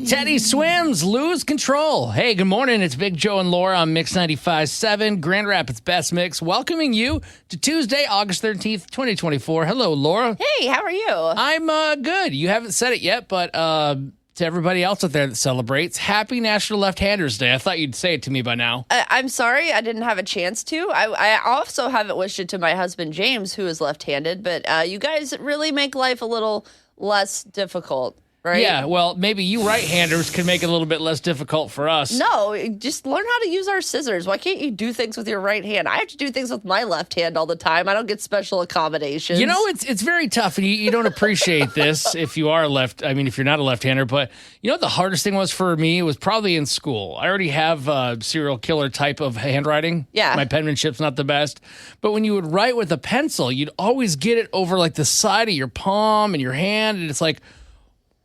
Teddy swims, lose control. Hey, good morning. It's Big Joe and Laura on Mix 95.7, Grand Rapids Best Mix, welcoming you to Tuesday, August 13th, 2024. Hello, Laura. Hey, how are you? I'm good. You haven't said it yet, but to everybody else out there that celebrates, happy National Lefthanders Day. I thought you'd say it to me by now. I'm sorry I didn't have a chance to. I also haven't wished it to my husband, James, who is left-handed, but you guys really make life a little less difficult. Right? Yeah, well, maybe you right-handers can make it a little bit less difficult for us. No, just learn how to use our scissors. Why can't you do things with your right hand? I have to do things with my left hand all the time. I don't get special accommodations. You know, it's very tough, and you don't appreciate this if you are if you're not a left-hander, but you know what the hardest thing was for me? It was probably in school. I already have a serial killer type of handwriting. Yeah. My penmanship's not the best. But when you would write with a pencil, you'd always get it over like the side of your palm and your hand, and it's like,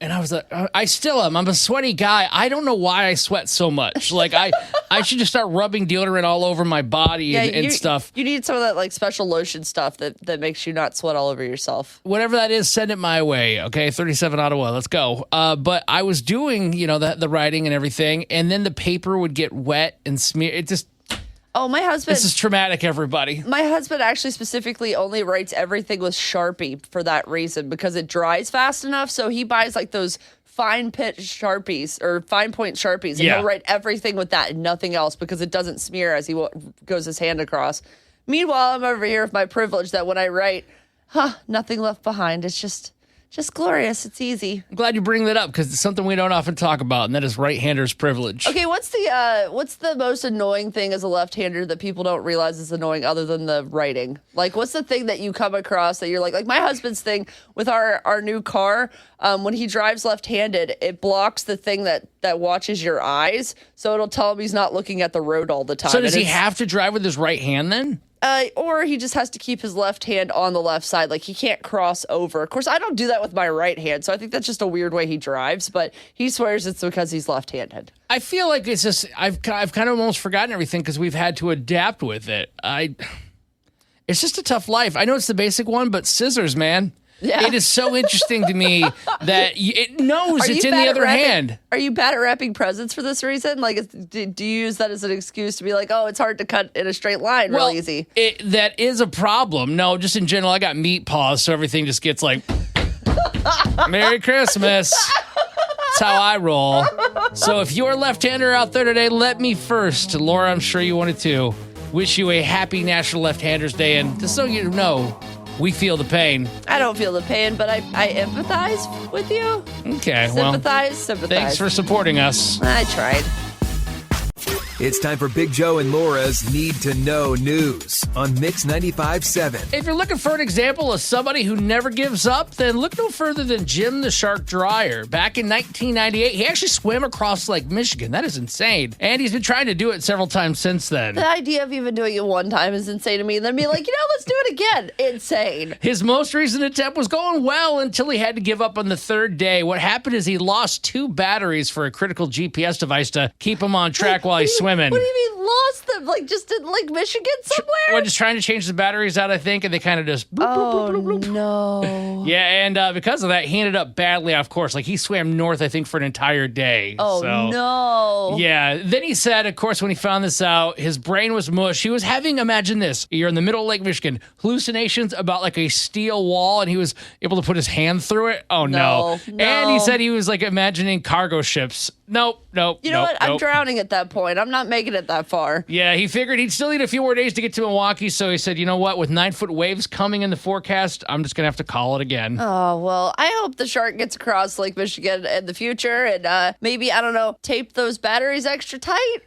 and I was like, I still am. I'm a sweaty guy. I don't know why I sweat so much. Like, I should just start rubbing deodorant all over my body and stuff. You need some of that like special lotion stuff that makes you not sweat all over yourself. Whatever that is, send it my way. Okay, 37 Ottawa. Let's go. But I was doing, the writing and everything, and then the paper would get wet and smear. It just... Oh, my husband... This is traumatic, everybody. My husband actually specifically only writes everything with Sharpie for that reason, because it dries fast enough. So he buys like those fine pitch Sharpies or fine point Sharpies, and he'll write everything with that and nothing else because it doesn't smear as he goes his hand across. Meanwhile, I'm over here with my privilege that when I write, nothing left behind. It's just glorious. It's easy. I'm glad you bring that up because it's something we don't often talk about, and that is right-handers privilege. Okay, what's the most annoying thing as a left-hander that people don't realize is annoying other than the writing? Like, what's the thing that you come across that you're like my husband's thing with our new car, when he drives left-handed, it blocks the thing that watches your eyes, so it'll tell him he's not looking at the road all the time. So does he have to drive with his right hand then? Or he just has to keep his left hand on the left side. Like, he can't cross over. Of course, I don't do that with my right hand, so I think that's just a weird way he drives, but he swears it's because he's left-handed. I feel like it's just, I've kind of almost forgotten everything because we've had to adapt with it. It's just a tough life. I know it's the basic one, but scissors, man. Yeah. It is so interesting to me that it knows it's in the other hand. Are you bad at wrapping presents for this reason? Like, do you use that as an excuse to be like, oh, it's hard to cut in a straight line real easy? That is a problem. No, just in general, I got meat paws, so everything just gets like, Merry Christmas. That's how I roll. So if you're a left-hander out there today, let me first, Laura, I'm sure you wanted to, wish you a happy National Lefthanders Day. And just so you know, we feel the pain. I don't feel the pain, but I empathize with you. Okay, sympathize. Thanks for supporting us. I tried. It's time for Big Joe and Laura's Need to Know News on Mix 95.7. If you're looking for an example of somebody who never gives up, then look no further than Jim the Shark Dryer. Back in 1998, he actually swam across Lake Michigan. That is insane. And he's been trying to do it several times since then. The idea of even doing it one time is insane to me. And then be like, let's do it again. Insane. His most recent attempt was going well until he had to give up on the third day. What happened is he lost 2 batteries for a critical GPS device to keep him on track while he's swimming. What do you mean lost them? Like just in Lake Michigan somewhere? We're just trying to change the batteries out, I think, and they kind of just bloop, bloop, bloop, bloop, bloop. No. Yeah, and because of that, he ended up badly off course. Like, he swam north, I think, for an entire day. Oh, no. Yeah. Then he said, of course, when he found this out, his brain was mush. He was having, imagine this, you're in the middle of Lake Michigan, hallucinations about like a steel wall, and he was able to put his hand through it. Oh, no. And he said he was like imagining cargo ships. Nope. You know what? I'm drowning at that point. I'm not making it that far. Yeah, he figured he'd still need a few more days to get to Milwaukee, so he said, you know what? With 9-foot waves coming in the forecast, I'm just going to have to call it again. Oh, well, I hope the shark gets across Lake Michigan in the future and maybe, I don't know, tape those batteries extra tight.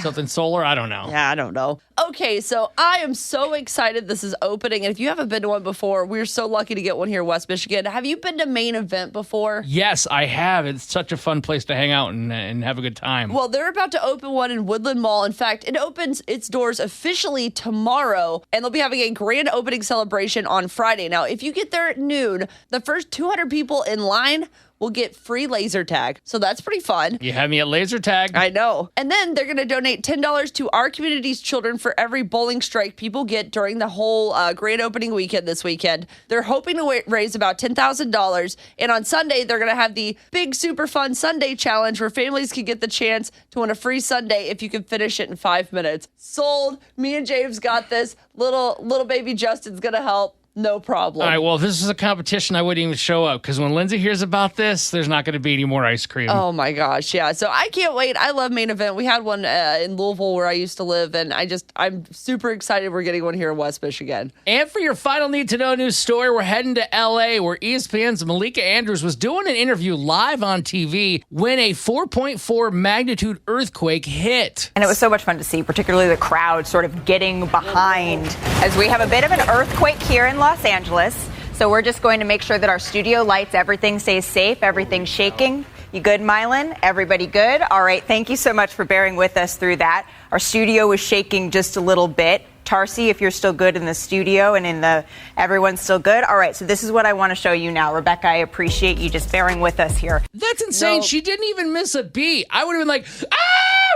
Something solar? I don't know. Yeah, I don't know. Okay, so I am so excited this is opening. And if you haven't been to one before, we're so lucky to get one here in West Michigan. Have you been to Main Event before? Yes, I have. It's such a fun place to hang out and have a good time. Well, they're about to open one in Woodland Mall. In fact, it opens its doors officially tomorrow, and they'll be having a grand opening celebration on Friday. Now, if you get there at noon, the first 200 people in line will get free laser tag. So that's pretty fun. You had me at laser tag. I know. And then they're going to donate $10 to our community's children for every bowling strike people get during the whole grand opening weekend this weekend. They're hoping to raise about $10,000. And on Sunday, they're going to have the big super fun Sunday challenge where families can get the chance to win a free sundae if you can finish it in 5 minutes. Sold. Me and James got this. Little baby Justin's going to help. No problem. All right, well, if this was a competition, I wouldn't even show up because when Lindsay hears about this, there's not going to be any more ice cream. Oh, my gosh, yeah. So I can't wait. I love Main Event. We had one in Louisville where I used to live, and I'm super excited we're getting one here in West Michigan. And for your final need-to-know news story, we're heading to L.A., where ESPN's Malika Andrews was doing an interview live on TV when a 4.4 magnitude earthquake hit. And it was so much fun to see, particularly the crowd sort of getting behind as we have a bit of an earthquake here in Los Angeles. So we're just going to make sure that our studio lights, everything stays safe, everything's shaking. You good, Mylan? Everybody good? All right, thank you so much for bearing with us through that. Our studio was shaking just a little bit. Tarsi, if you're still good in the studio and everyone's still good. All right, so this is what I want to show you now. Rebecca, I appreciate you just bearing with us here. That's insane. No. She didn't even miss a beat. I would have been like, oh,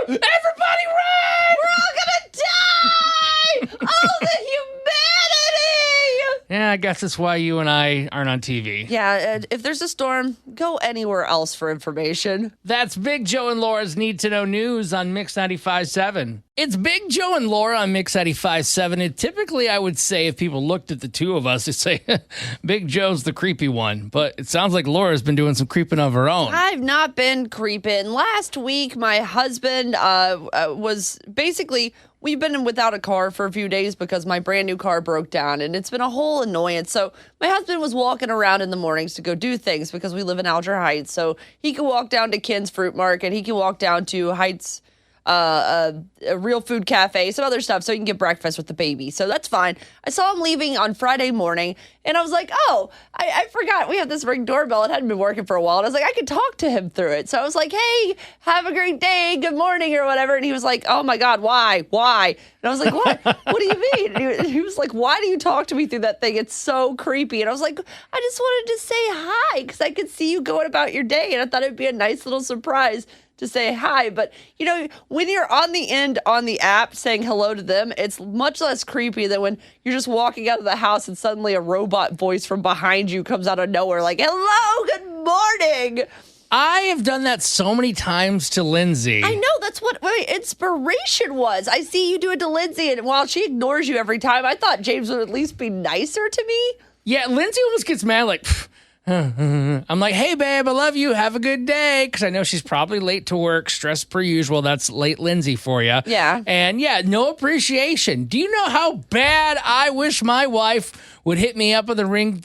everybody run! We're all gonna die! Oh, the humanity! Yeah, I guess that's why you and I aren't on TV. Yeah, if there's a storm, go anywhere else for information. That's Big Joe and Laura's Need to Know News on Mix 95.7. It's Big Joe and Laura on Mix 95.7. And typically, I would say if people looked at the two of us, they'd say Big Joe's the creepy one. But it sounds like Laura's been doing some creeping of her own. I've not been creeping. Last week, my husband was basically... We've been without a car for a few days because my brand new car broke down, and it's been a whole annoyance. So my husband was walking around in the mornings to go do things because we live in Alger Heights. So he can walk down to Ken's Fruit Market. He can walk down to Heights, a real food cafe, some other stuff, so he can get breakfast with the baby. So that's fine. I saw him leaving on Friday morning, and I was like, oh, I forgot we have this Ring doorbell. It hadn't been working for a while. And I was like, I could talk to him through it. So I was like, hey, have a great day, good morning, or whatever. And he was like, oh my God, why? And I was like, what? What do you mean? And he was like, why do you talk to me through that thing? It's so creepy. And I was like, I just wanted to say hi because I could see you going about your day. And I thought it'd be a nice little surprise to say hi. But, you know, when you're on the end on the app saying hello to them, it's much less creepy than when you're just walking out of the house and suddenly a robot voice from behind you comes out of nowhere like, hello, good morning. I have done that so many times to Lindsay. I know. That's what my inspiration was. I see you do it to Lindsay, and while she ignores you every time, I thought James would at least be nicer to me. Yeah, Lindsay almost gets mad like... I'm like, hey, babe, I love you. Have a good day. Because I know she's probably late to work, stressed per usual. That's late Lindsay for you. Yeah. And yeah, no appreciation. Do you know how bad I wish my wife would hit me up on the ring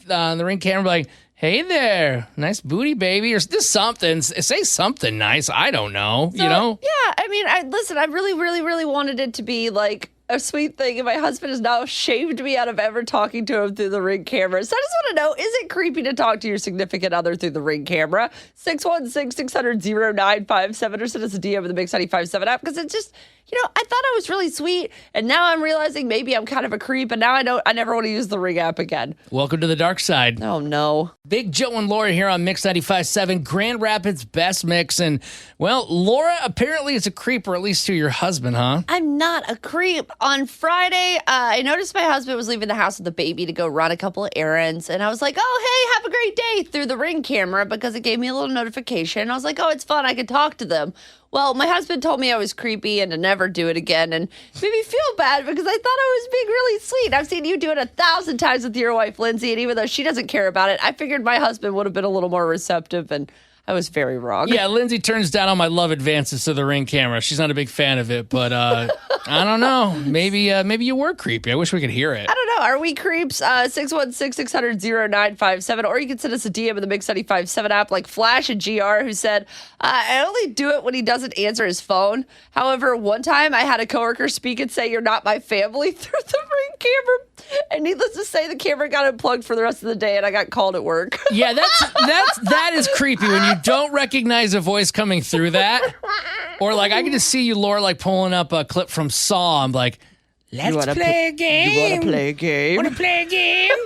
camera like, hey there, nice booty, baby, or just something. Say something nice. I don't know, so, you know? Yeah, I mean, I really, really, really wanted it to be like a sweet thing, and my husband has now shamed me out of ever talking to him through the Ring camera. So I just want to know, is it creepy to talk to your significant other through the Ring camera? 616-600-0957 or send us a DM of the Mix 95.7 app, because it's just, you know, I thought I was really sweet, and now I'm realizing maybe I'm kind of a creep, and now I never want to use the Ring app again. Welcome to the dark side. Oh, no. Big Joe and Laura here on Mix 95.7, Grand Rapids Best Mix. And, well, Laura apparently is a creep, or at least to your husband, huh? I'm not a creep. On Friday, I noticed my husband was leaving the house with the baby to go run a couple of errands. And I was like, oh, hey, have a great day through the Ring camera because it gave me a little notification. I was like, oh, it's fun. I could talk to them. Well, my husband told me I was creepy and to never do it again, and made me feel bad because I thought I was being really sweet. I've seen you do it 1,000 times with your wife, Lindsay, and even though she doesn't care about it, I figured my husband would have been a little more receptive, and I was very wrong. Yeah, Lindsay turns down all my love advances to the Ring camera. She's not a big fan of it, but I don't know. Maybe you were creepy. I wish we could hear it. I don't know. Are we creeps? 616-600-0957. Or you can send us a DM in the Mix 95.7 app like Flash and GR, who said, I only do it when he doesn't answer his phone. However, one time I had a coworker speak and say, you're not my family through the Ring camera. And needless to say, the camera got unplugged for the rest of the day, and I got called at work. Yeah, that is creepy when you don't recognize a voice coming through that. Or like I can just see you, Laura, like pulling up a clip from Saw. I'm like, Let's play a game. You want to play a game? Want to play a game?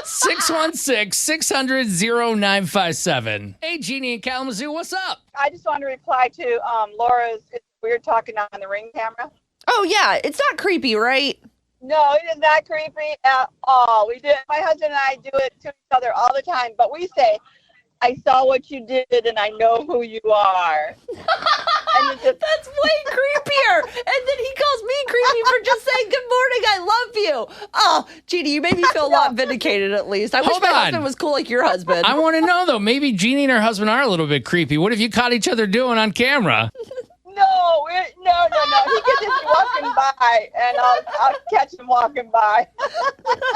616-600-0957. Hey, Jeannie in Kalamazoo, what's up? I just want to reply to Laura's weird talking on the Ring camera. Oh, yeah. It's not creepy, right? No, it is not creepy at all. My husband and I do it to each other all the time, but we say, I saw what you did and I know who you are. And that's way creepier. And then he calls me creepy for just saying, good morning, I love you. Oh, Jeannie, you made me feel a lot vindicated at least. I wish my husband was cool like your husband. I want to know, though, maybe Jeannie and her husband are a little bit creepy. What have you caught each other doing on camera? No. He gets just walking by, and I'll catch him walking by.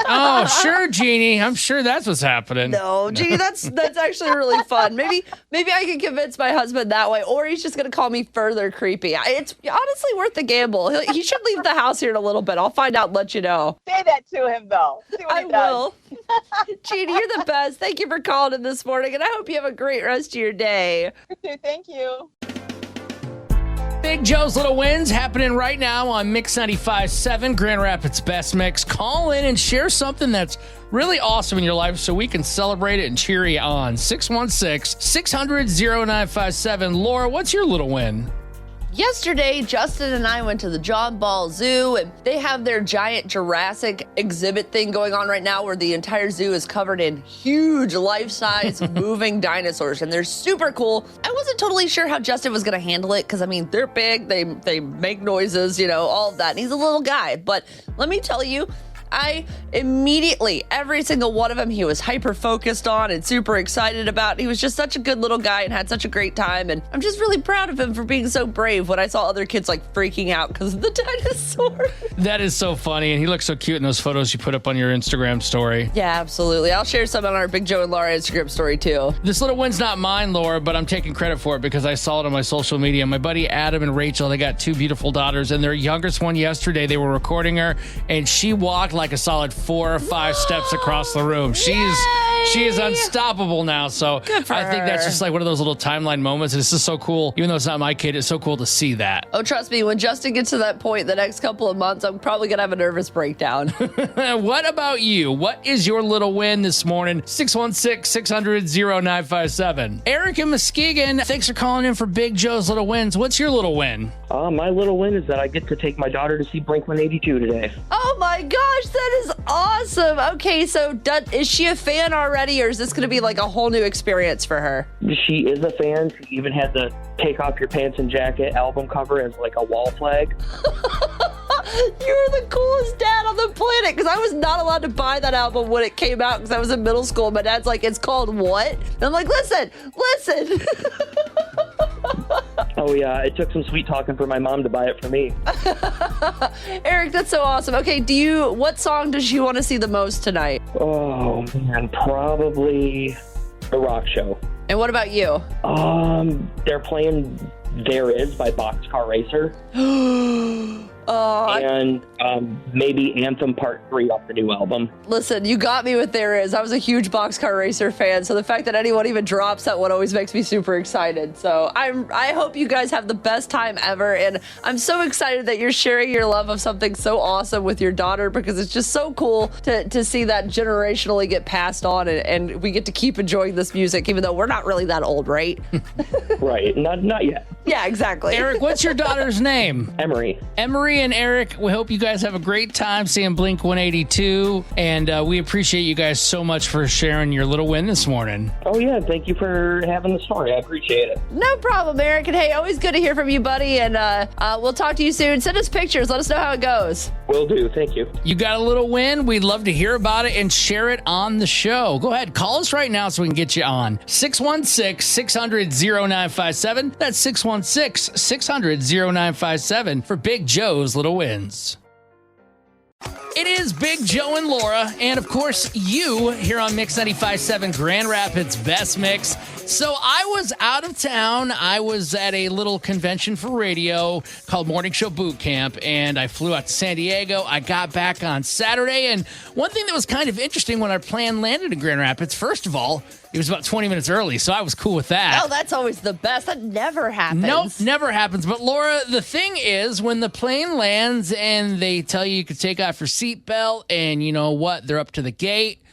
Oh, sure, Jeannie. I'm sure that's what's happening. No, Jeannie, that's actually really fun. Maybe I can convince my husband that way, or he's just going to call me further creepy. It's honestly worth the gamble. He should leave the house here in a little bit. I'll find out and let you know. Say that to him, though. See what I he does. will. Jeannie, you're the best. Thank you for calling in this morning, and I hope you have a great rest of your day. Thank you. Big Joe's Little Wins happening right now on Mix 95.7, Grand Rapids Best Mix. Call in and share something that's really awesome in your life so we can celebrate it and cheer you on. 616-600-0957. Laura, what's your little win? Yesterday, Justin and I went to the John Ball Zoo, and they have their giant Jurassic exhibit thing going on right now where the entire zoo is covered in huge life-size moving dinosaurs, and they're super cool. I wasn't totally sure how Justin was going to handle it because, I mean, they're big, they make noises, all of that, and he's a little guy. But let me tell you, I immediately, every single one of them, he was hyper-focused on and super excited about. He was just such a good little guy and had such a great time. And I'm just really proud of him for being so brave when I saw other kids like freaking out because of the dinosaur. That is so funny. And he looks so cute in those photos you put up on your Instagram story. Yeah, absolutely. I'll share some on our Big Joe and Laura Instagram story too. This little win's not mine, Laura, but I'm taking credit for it because I saw it on my social media. My buddy Adam and Rachel, they got two beautiful daughters, and their youngest one yesterday, they were recording her, and she walked like a solid 4 or 5 steps across the room. She is unstoppable now. So I think that's just like one of those little timeline moments. And it's just so cool. Even though it's not my kid, it's so cool to see that. Oh, trust me, when Justin gets to that point the next couple of months, I'm probably going to have a nervous breakdown. What about you? What is your little win this morning? 616-600-0957. Aric in Muskegon, thanks for calling in for Big Joe's Little Wins. What's your little win? My little win is that I get to take my daughter to see Blink-182 today. Oh my gosh, that is awesome. Okay, so is she a fan already, or is this going to be like a whole new experience for her? She is a fan. She even had the Take Off Your Pants and Jacket album cover as like a wall flag. You're the coolest dad on the planet, because I was not allowed to buy that album when it came out because I was in middle school. My dad's like, it's called what? And I'm like, listen. Oh yeah, it took some sweet talking for my mom to buy it for me. Aric, that's so awesome. Okay, what song does she want to see the most tonight? Oh man, probably The Rock Show. And what about you? They're playing There Is by Boxcar Racer. And maybe Anthem Part 3 off the new album. Listen, you got me with There Is. I was a huge Boxcar Racer fan, so the fact that anyone even drops that one always makes me super excited. So I hope you guys have the best time ever, and I'm so excited that you're sharing your love of something so awesome with your daughter, because it's just so cool to see that generationally get passed on, and we get to keep enjoying this music, even though we're not really that old, right? Right, not yet. Yeah, exactly. Aric, what's your daughter's name? Emery and Aric, we hope you guys have a great time seeing Blink-182, and we appreciate you guys so much for sharing your little win this morning. Oh yeah, thank you for having the story. I appreciate it. No problem, Aric, and hey, always good to hear from you, buddy, and we'll talk to you soon. Send us pictures. Let us know how it goes. Will do. Thank you. You got a little win? We'd love to hear about it and share it on the show. Go ahead, call us right now so we can get you on. 616-600-0957. That's 616-600-0957 for Big Joe's Little Wins. It is Big Joe and Laura, and of course, you here on Mix 95.7 Grand Rapids Best Mix. So I was out of town. I was at a little convention for radio called Morning Show Boot Camp, and I flew out to San Diego. I got back on Saturday, and one thing that was kind of interesting when our plane landed in Grand Rapids, first of all, it was about 20 minutes early, so I was cool with that. Oh, that's always the best. That never happens. Nope, never happens. But Laura, the thing is, when the plane lands and they tell you could take off your seatbelt, and you know what, they're up to the gate,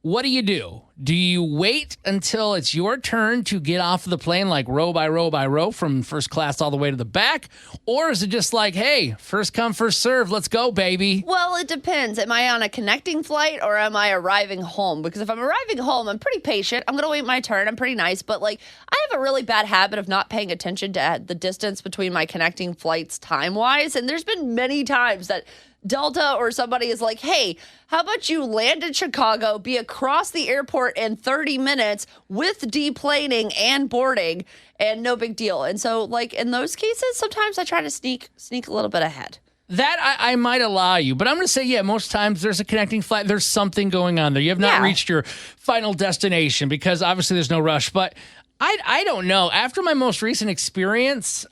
what do? Do you wait until it's your turn to get off of the plane, like row by row by row from first class all the way to the back? Or is it just like, hey, first come, first serve, let's go, baby? Well, it depends. Am I on a connecting flight or am I arriving home? Because if I'm arriving home, I'm pretty patient. I'm going to wait my turn. I'm pretty nice. But like, I have a really bad habit of not paying attention to the distance between my connecting flights time-wise. And there's been many times that Delta or somebody is like, hey, how about you land in Chicago, be across the airport in 30 minutes with deplaning and boarding, and no big deal. And so, like, in those cases, sometimes I try to sneak a little bit ahead. That I might allow you, but I'm going to say, yeah, most times there's a connecting flight. There's something going on there. You have not reached your final destination because obviously there's no rush. But I don't know. After my most recent experience,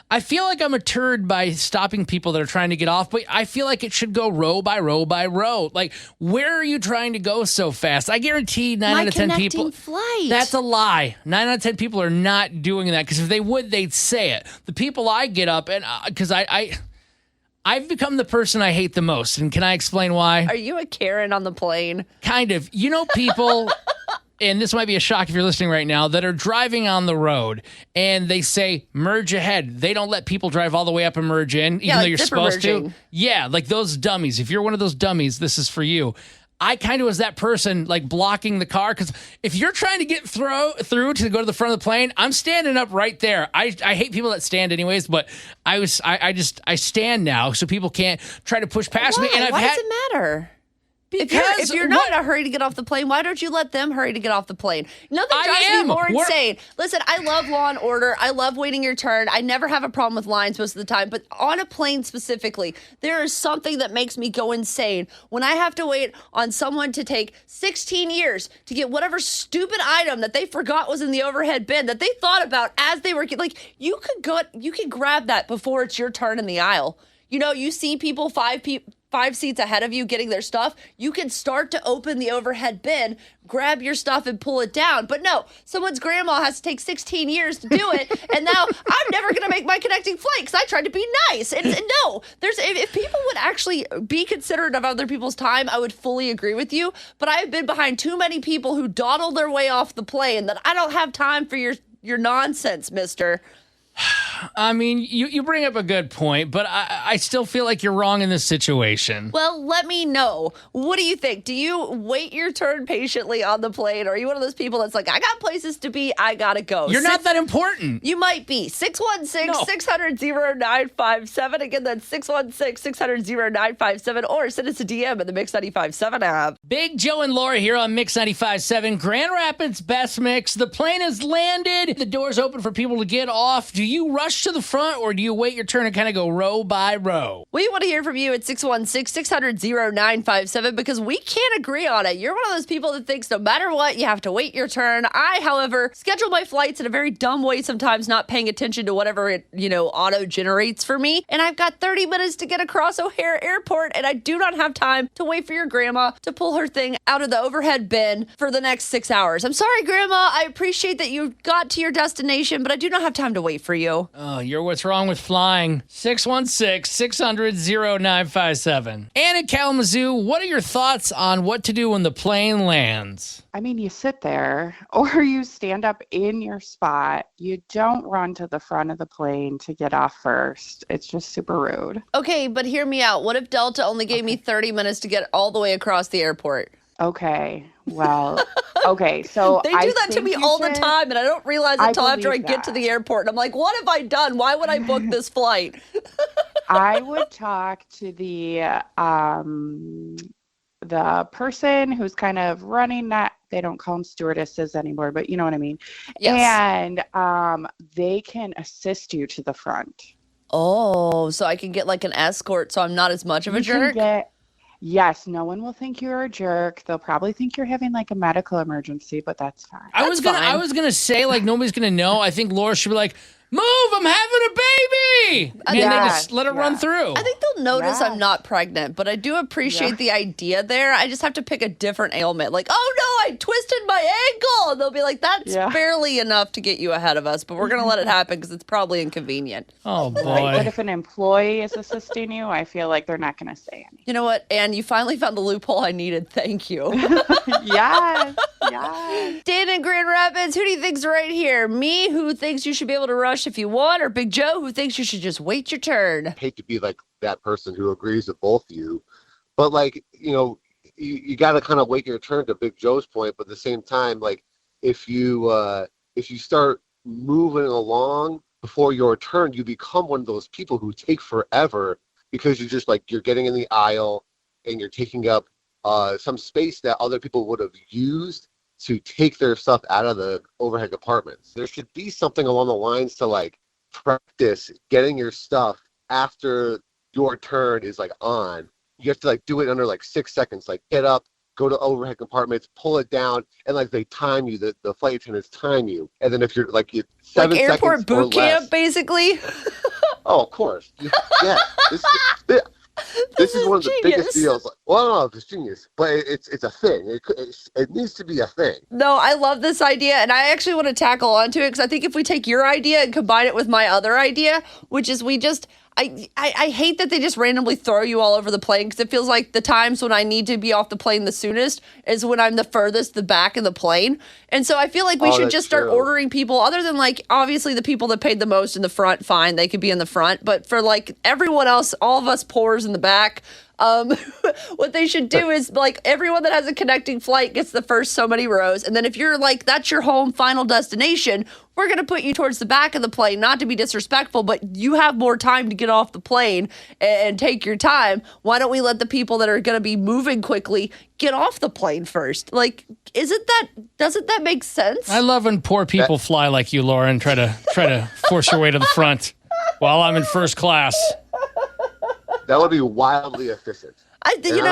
I feel like I'm a turd by stopping people that are trying to get off, but I feel like it should go row by row by row. Like, where are you trying to go so fast? I guarantee 9 out of 10 people. Flight. That's a lie. 9 out of 10 people are not doing that, because if they would, they'd say it. The people I get up, and because I've become the person I hate the most. And can I explain why? Are you a Karen on the plane? Kind of. You know, people... and this might be a shock if you're listening right now, that are driving on the road and they say, merge ahead. They don't let people drive all the way up and merge in, even though you're supposed to. Yeah, like those dummies. If you're one of those dummies, this is for you. I kind of was that person, like, blocking the car, because if you're trying to get through to go to the front of the plane, I'm standing up right there. I hate people that stand anyways, but I stand now so people can't try to push past me. And why does it matter? If you're not in a hurry to get off the plane, why don't you let them hurry to get off the plane? Nothing drives me more insane. Listen, I love Law and Order. I love waiting your turn. I never have a problem with lines most of the time. But on a plane specifically, there is something that makes me go insane when I have to wait on someone to take 16 years to get whatever stupid item that they forgot was in the overhead bin that they thought about as they were like, you could grab that before it's your turn in the aisle. You know, you see people five seats ahead of you getting their stuff. You can start to open the overhead bin, grab your stuff and pull it down. But no, someone's grandma has to take 16 years to do it. And now I'm never going to make my connecting flight because I tried to be nice. And no, if people would actually be considerate of other people's time, I would fully agree with you. But I've been behind too many people who dawdle their way off the plane that I don't have time for your nonsense, mister. I mean, you bring up a good point, but I still feel like you're wrong in this situation. Well, let me know. What do you think? Do you wait your turn patiently on the plane? Or are you one of those people that's like, I got places to be, I gotta go? You're not that important. You might be. 616-600-0957. Again, that's 616-600-0957. Or send us a DM in the Mix 95.7 app. Big Joe and Laura here on Mix 95.7 Grand Rapids Best Mix. The plane has landed. The door's open for people to get off. Do you rush to the front, or do you wait your turn and kind of go row by row? We want to hear from you at 616-600-0957 because we can't agree on it. You're one of those people that thinks no matter what, you have to wait your turn. I, however, schedule my flights in a very dumb way sometimes, not paying attention to whatever it, auto generates for me. And I've got 30 minutes to get across O'Hare Airport, and I do not have time to wait for your grandma to pull her thing out of the overhead bin for the next 6 hours. I'm sorry, Grandma. I appreciate that you got to your destination, but I do not have time to wait for you. Oh, you're what's wrong with flying. 616-600-0957. Ann in Kalamazoo, what are your thoughts on what to do when the plane lands? I mean, you sit there or you stand up in your spot. You don't run to the front of the plane to get off first. It's just super rude. Okay, but hear me out. What if Delta only gave me 30 minutes to get all the way across the airport? Okay. Well, okay. So they do that to me all the time, and I don't realize until after I get to the airport. And I'm like, what have I done? Why would I book this flight? I would talk to the person who's kind of running that. They don't call them stewardesses anymore, but you know what I mean. Yes. And they can assist you to the front. Oh, so I can get like an escort so I'm not as much of a jerk? Yes, no one will think you're a jerk. They'll probably think you're having like a medical emergency, but that's fine. I was gonna say, like, nobody's gonna know. I think Laura should be like, move, I'm having a baby! And they just let it run through. I think they'll notice I'm not pregnant, but I do appreciate the idea there. I just have to pick a different ailment. Like, oh no, I twisted my ankle! And they'll be like, that's barely enough to get you ahead of us, but we're gonna let it happen because it's probably inconvenient. Oh, boy. Right, but if an employee is assisting you, I feel like they're not gonna say anything. You know what, Anne, you finally found the loophole I needed. Thank you. Yes. Dan in Grand Rapids, who do you think's right here? Me, who thinks you should be able to rush if you want, or Big Joe, who thinks you should just wait your turn? I hate to be like that person who agrees with both of you, but like, you got to kind of wait your turn, to Big Joe's point. But at the same time, like, if you start moving along before your turn, you become one of those people who take forever because you're just like, you're getting in the aisle and you're taking up some space that other people would have used to take their stuff out of the overhead compartments. There should be something along the lines to like practice getting your stuff after your turn is like on. You have to like do it under like 6 seconds. Like, get up, go to overhead compartments, pull it down, and like they time you. The flight attendants time you. And then if you're like 7 seconds airport boot camp, basically. Oh, of course. Yeah. This is one of the biggest deals. Well, I don't know if it's genius, but it's a thing. It needs to be a thing. No, I love this idea, and I actually want to tackle onto it because I think if we take your idea and combine it with my other idea, which is I hate that they just randomly throw you all over the plane because it feels like the times when I need to be off the plane the soonest is when I'm the furthest the back of the plane. And so I feel like we should just start ordering people, other than like obviously the people that paid the most in the front, fine, they could be in the front. But for like everyone else, all of us poors in the back, what they should do is like everyone that has a connecting flight gets the first so many rows. And then if you're like, that's your home final destination, we're going to put you towards the back of the plane, not to be disrespectful, but you have more time to get off the plane and take your time. Why don't we let the people that are going to be moving quickly get off the plane first? Like, doesn't that make sense? I love when poor people fly like you, Laura, and try to force your way to the front while I'm in first class. That would be wildly efficient. I think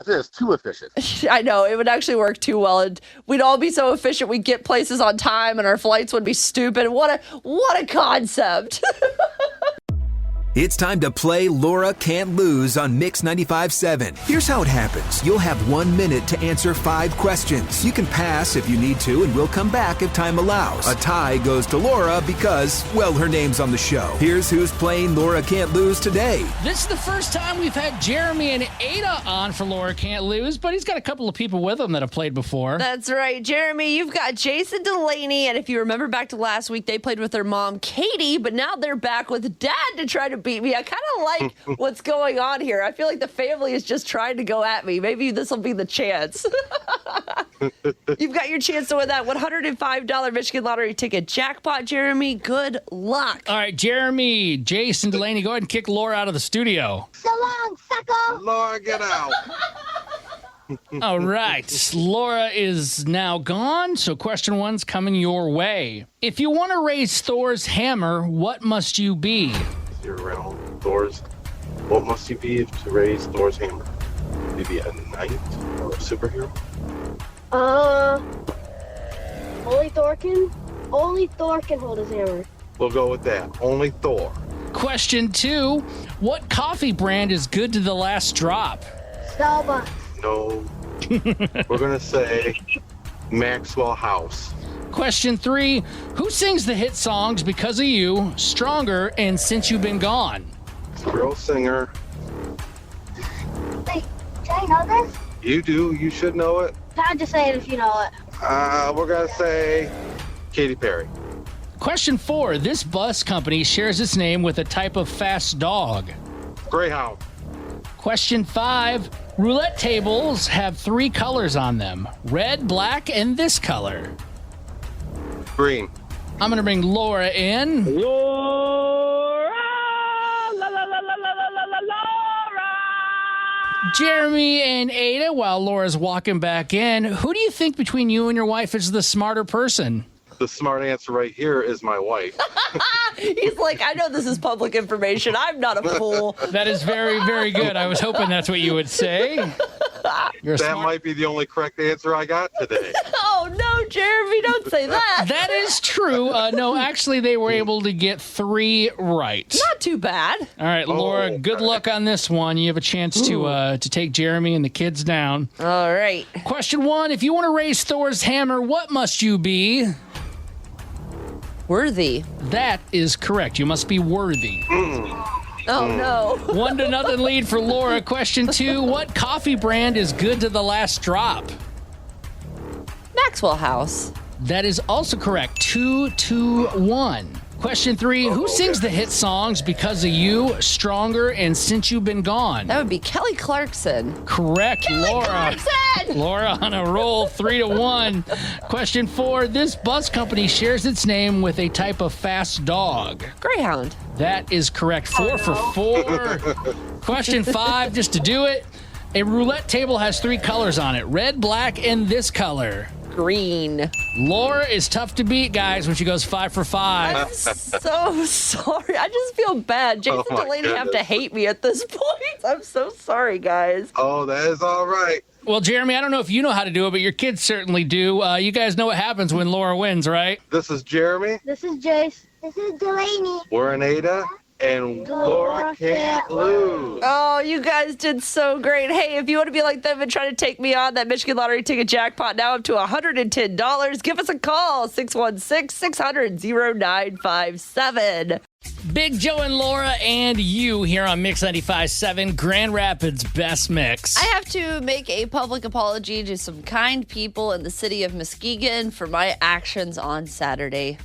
that's too efficient. I know, it would actually work too well, and we'd all be so efficient we'd get places on time and our flights would be stupid. What a concept. It's time to play Laura Can't Lose on Mix 95.7. Here's how it happens. You'll have 1 minute to answer 5 questions. You can pass if you need to, and we'll come back if time allows. A tie goes to Laura because, well, her name's on the show. Here's who's playing Laura Can't Lose today. This is the first time we've had Jeremy and Ada on for Laura Can't Lose, but he's got a couple of people with him that have played before. That's right. Jeremy, you've got Jace and Delany, and if you remember back to last week, they played with their mom, Katie, but now they're back with Dad to try to beat me. I kind of like what's going on here. I feel like the family is just trying to go at me. Maybe this will be the chance. You've got your chance to win that $105 Michigan Lottery ticket jackpot, Jeremy. Good luck. All right, Jeremy, Jace, and Delany, go ahead and kick Laura out of the studio. So long, sucker. Laura, get out. All right, Laura is now gone, so question 1's coming your way. If you want to raise Thor's hammer, what must you be? You're around Thor's. What must you be to raise Thor's hammer? Maybe a knight or a superhero? Only Thor can hold his hammer. We'll go with that. Only Thor. Question 2, what coffee brand is good to the last drop? Starbucks. No. We're going to say Maxwell House. Question 3, who sings the hit songs Because of You, Stronger, and Since You've Been Gone? Girl singer. Wait, do I know this? You do. You should know it. I'll just say it if you know it. We're going to say Katy Perry. Question 4, this bus company shares its name with a type of fast dog. Greyhound. Question 5, roulette tables have 3 colors on them, red, black, and this color. Green. I'm going to bring Laura in. Laura! La, la, la, la, la, la, la, Laura! Jeremy and Ada, while Laura's walking back in, who do you think between you and your wife is the smarter person? The smart answer right here is my wife. He's like, I know this is public information. I'm not a fool. That is very, very good. I was hoping that's what you would say. That might be the only correct answer I got today. Oh, no, Jeremy, don't say that. That is true. No, actually, they were able to get 3 right. Not too bad. All right, Laura, good luck on this one. You have a chance to take Jeremy and the kids down. All right. Question 1, if you want to raise Thor's hammer, what must you be? Worthy. That is correct. You must be worthy. Oh, no. 1-0 lead for Laura. Question 2, what coffee brand is good to the last drop? Maxwell House. That is also correct. 2-1. Question 3, who sings the hit songs Because of You, Stronger, and Since You've Been Gone? That would be Kelly Clarkson. Correct, Kelly Laura. Clarkson! Laura on a roll, 3-1. Question 4, this bus company shares its name with a type of fast dog. Greyhound. That is correct. 4 for 4. Question 5, just to do it. A roulette table has 3 colors on it, red, black, and this color. Green. Laura is tough to beat, guys, when she goes 5 for 5. I'm so sorry. I just feel bad. Jason and Delany have to hate me at this point. I'm so sorry, guys. Oh, that is all right. Well, Jeremy, I don't know if you know how to do it, but your kids certainly do. You guys know what happens when Laura wins, right? This is Jeremy. This is Jace. This is Delany. We're in Ada. And Laura can't lose. Oh, you guys did so great. Hey, if you want to be like them and try to take me on, that Michigan Lottery ticket jackpot now up to $110, give us a call, 616-600-0957. Big Joe and Laura and you here on Mix 95.7, Grand Rapids Best Mix. I have to make a public apology to some kind people in the city of Muskegon for my actions on Saturday.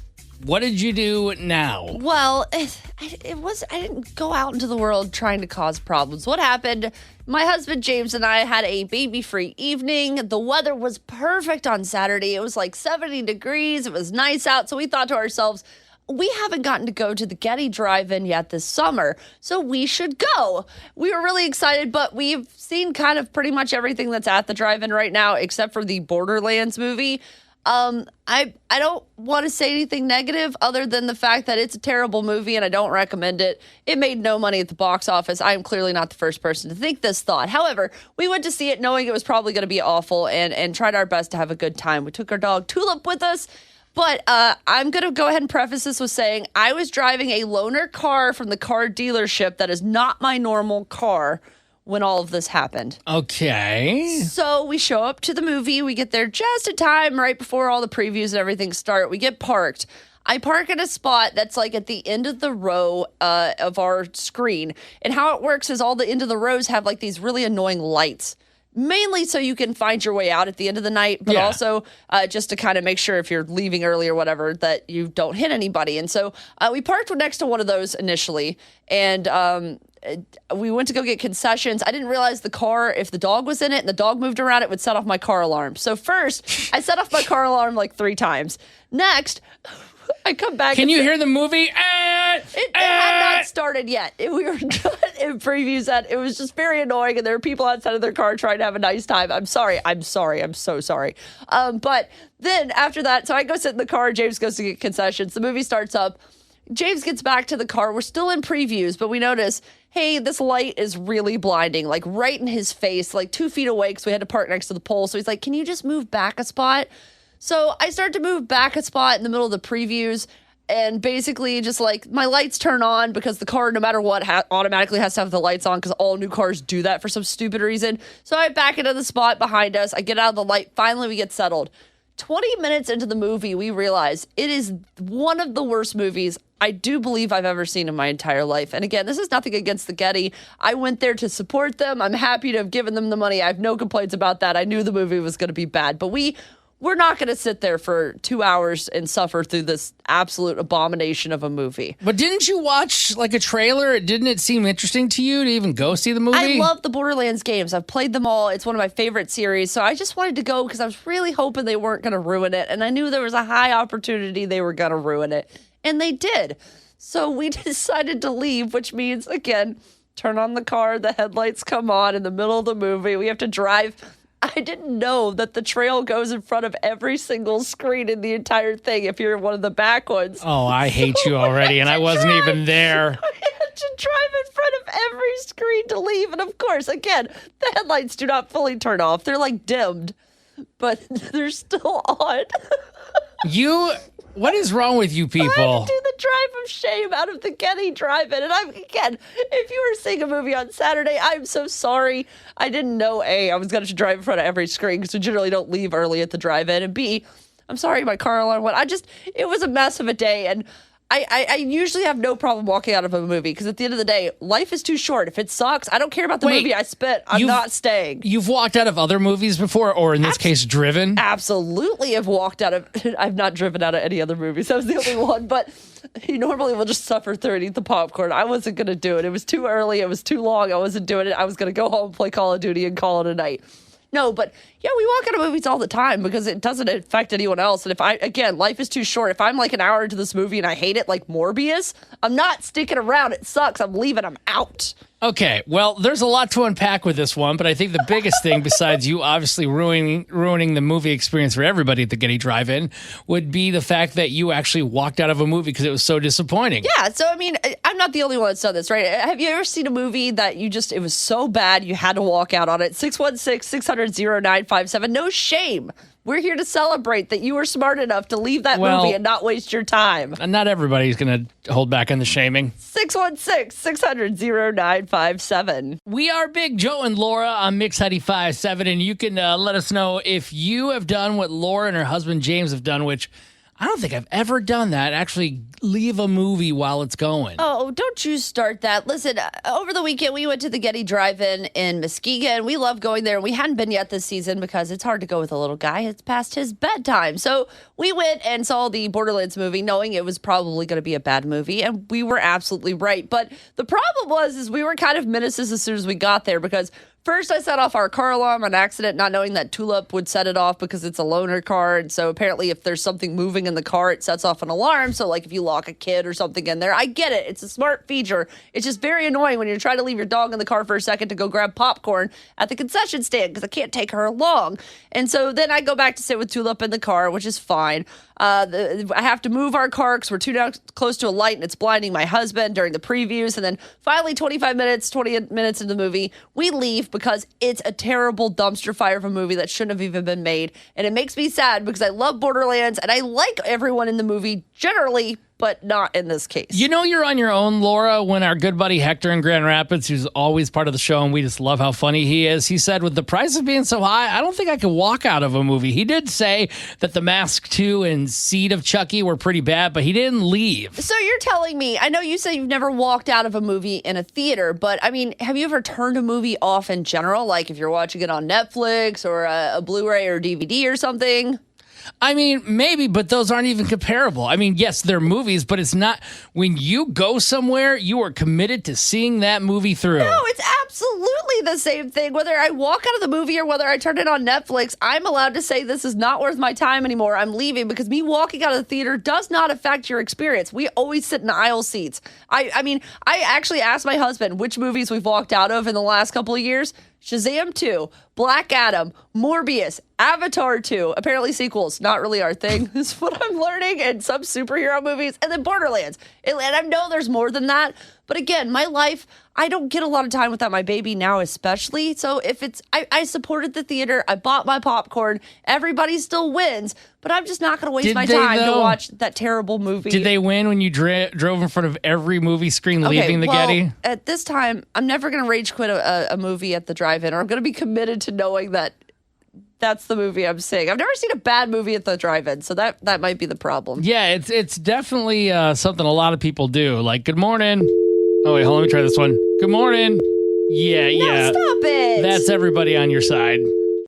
What did you do now? Well, I didn't go out into the world trying to cause problems. What happened? My husband James and I had a baby-free evening. The weather was perfect on Saturday. It was like 70 degrees. It was nice out. So we thought to ourselves, we haven't gotten to go to the Getty Drive-in yet this summer, so we should go. We were really excited, but we've seen kind of pretty much everything that's at the drive-in right now, except for the Borderlands movie. I don't want to say anything negative other than the fact that it's a terrible movie and I don't recommend it. It made no money at the box office. I am clearly not the first person to think this thought. However, we went to see it knowing it was probably going to be awful and tried our best to have a good time. We took our dog Tulip with us. But I'm going to go ahead and preface this with saying I was driving a loaner car from the car dealership that is not my normal car when all of this happened. Okay. So we show up to the movie. We get there just in time right before all the previews and everything start. We get parked. I park at a spot that's like at the end of the row of our screen. And how it works is all the end of the rows have like these really annoying lights. Mainly so you can find your way out at the end of the night, but also just to kind of make sure if you're leaving early or whatever that you don't hit anybody. And so we parked next to one of those initially, and we went to go get concessions. I didn't realize the car, if the dog was in it and the dog moved around, it would set off my car alarm. So first, I set off my car alarm like 3 times. Next, I come back. Can you hear the movie? It had not started yet. We were done in previews that it was just very annoying, and there were people outside of their car trying to have a nice time. I'm sorry. I'm so sorry. But then after that, so I go sit in the car. James goes to get concessions. The movie starts up. James gets back to the car. We're still in previews, but we notice, hey, this light is really blinding, like right in his face, like 2 feet away, because we had to park next to the pole. So he's like, can you just move back a spot? So I start to move back a spot in the middle of the previews, and basically just like my lights turn on because the car, no matter what, automatically has to have the lights on because all new cars do that for some stupid reason. So I back into the spot behind us. I get out of the light. Finally, we get settled. 20 minutes into the movie, we realize it is one of the worst movies I do believe I've ever seen in my entire life. And again, this is nothing against the Getty. I went there to support them. I'm happy to have given them the money. I have no complaints about that. I knew the movie was going to be bad, but we're not going to sit there for 2 hours and suffer through this absolute abomination of a movie. But didn't you watch like a trailer? Didn't it seem interesting to you to even go see the movie? I love the Borderlands games. I've played them all. It's one of my favorite series. So I just wanted to go because I was really hoping they weren't going to ruin it. And I knew there was a high opportunity they were going to ruin it. And they did. So we decided to leave, which means, again, turn on the car. The headlights come on in the middle of the movie. We have to drive I didn't know that the trail goes in front of every single screen in the entire thing if you're one of the back ones. Oh, I hate you already, and I wasn't even there. I had to drive in front of every screen to leave. And of course, again, the headlights do not fully turn off. They're like dimmed, but they're still on. What is wrong with you people? I had to do the drive of shame out of the Getty Drive-in. And again, if you were seeing a movie on Saturday, I'm so sorry. I didn't know, A, I was going to drive in front of every screen because we generally don't leave early at the drive-in. And B, I'm sorry my car alarm went. It was a mess of a day. And I usually have no problem walking out of a movie because at the end of the day, life is too short. If it sucks, I don't care about the movie I spent. I'm not staying. You've walked out of other movies before, or in this case, driven? Absolutely have walked out of... I've not driven out of any other movies. That was the only one, but you normally will just suffer through and eat the popcorn. I wasn't going to do it. It was too early. It was too long. I wasn't doing it. I was going to go home, play Call of Duty, and call it a night. No, but yeah, we walk out of movies all the time because it doesn't affect anyone else. And life is too short. If I'm like an hour into this movie and I hate it like Morbius, I'm not sticking around. It sucks. I'm leaving. I'm out. Okay, well, there's a lot to unpack with this one, but I think the biggest thing, besides you obviously ruining the movie experience for everybody at the Getty Drive-in, would be the fact that you actually walked out of a movie because it was so disappointing. Yeah, so I mean, I'm not the only one that's done this, right? Have you ever seen a movie that it was so bad you had to walk out on it? 616-600-0957. No shame. We're here to celebrate that you were smart enough to leave that movie and not waste your time. Not everybody's going to hold back on the shaming. 616-600-0957. We are Big Joe and Laura on Mix 95.7, and you can let us know if you have done what Laura and her husband James have done, which I don't think I've ever done that, actually leave a movie while it's going. Oh, don't you start that. Listen, over the weekend, we went to the Getty Drive-in in Muskegon. We love going there. We hadn't been yet this season because it's hard to go with a little guy. It's past his bedtime. So we went and saw the Borderlands movie, knowing it was probably going to be a bad movie, and we were absolutely right. But the problem is we were kind of menaces as soon as we got there because first, I set off our car alarm on accident, not knowing that Tulip would set it off because it's a loaner car. And so apparently if there's something moving in the car, it sets off an alarm. So like if you lock a kid or something in there, I get it. It's a smart feature. It's just very annoying when you're trying to leave your dog in the car for a second to go grab popcorn at the concession stand because I can't take her along. And so then I go back to sit with Tulip in the car, which is fine. I have to move our car because we're too close to a light and it's blinding my husband during the previews. And then finally 20 minutes into the movie, we leave because it's a terrible dumpster fire of a movie that shouldn't have even been made. And it makes me sad because I love Borderlands and I like everyone in the movie generally, but not in this case. You know you're on your own, Laura, when our good buddy Hector in Grand Rapids, who's always part of the show, and we just love how funny he is, he said, with the prices being so high, I don't think I could walk out of a movie. He did say that The Mask 2 and Seed of Chucky were pretty bad, but he didn't leave. So you're telling me, I know you say you've never walked out of a movie in a theater, but I mean, have you ever turned a movie off in general? Like if you're watching it on Netflix or a Blu-ray or DVD or something? I mean, maybe, but those aren't even comparable. I mean, yes, they're movies, but it's not. When you go somewhere, you are committed to seeing that movie through. No, it's absolutely the same thing. Whether I walk out of the movie or whether I turn it on Netflix, I'm allowed to say this is not worth my time anymore. I'm leaving because me walking out of the theater does not affect your experience. We always sit in aisle seats. I mean, I actually asked my husband which movies we've walked out of in the last couple of years. Shazam 2, Black Adam, Morbius, Avatar 2, apparently sequels, not really our thing, is what I'm learning, and some superhero movies, and then Borderlands. And I know there's more than that, but again, my life, I don't get a lot of time without my baby now especially, so if it's, I supported the theater, I bought my popcorn, everybody still wins, but I'm just not going to waste my time to watch that terrible movie. Did they win when you drove in front of every movie screen leaving the Getty? At this time, I'm never going to rage quit a movie at the drive-in, or I'm going to be committed to knowing that that's the movie I'm seeing. I've never seen a bad movie at the drive-in, so that might be the problem. Yeah, it's definitely something a lot of people do. Like, good morning. Oh, wait, hold on, let me try this one. Good morning. Yeah. Stop it. That's everybody on your side.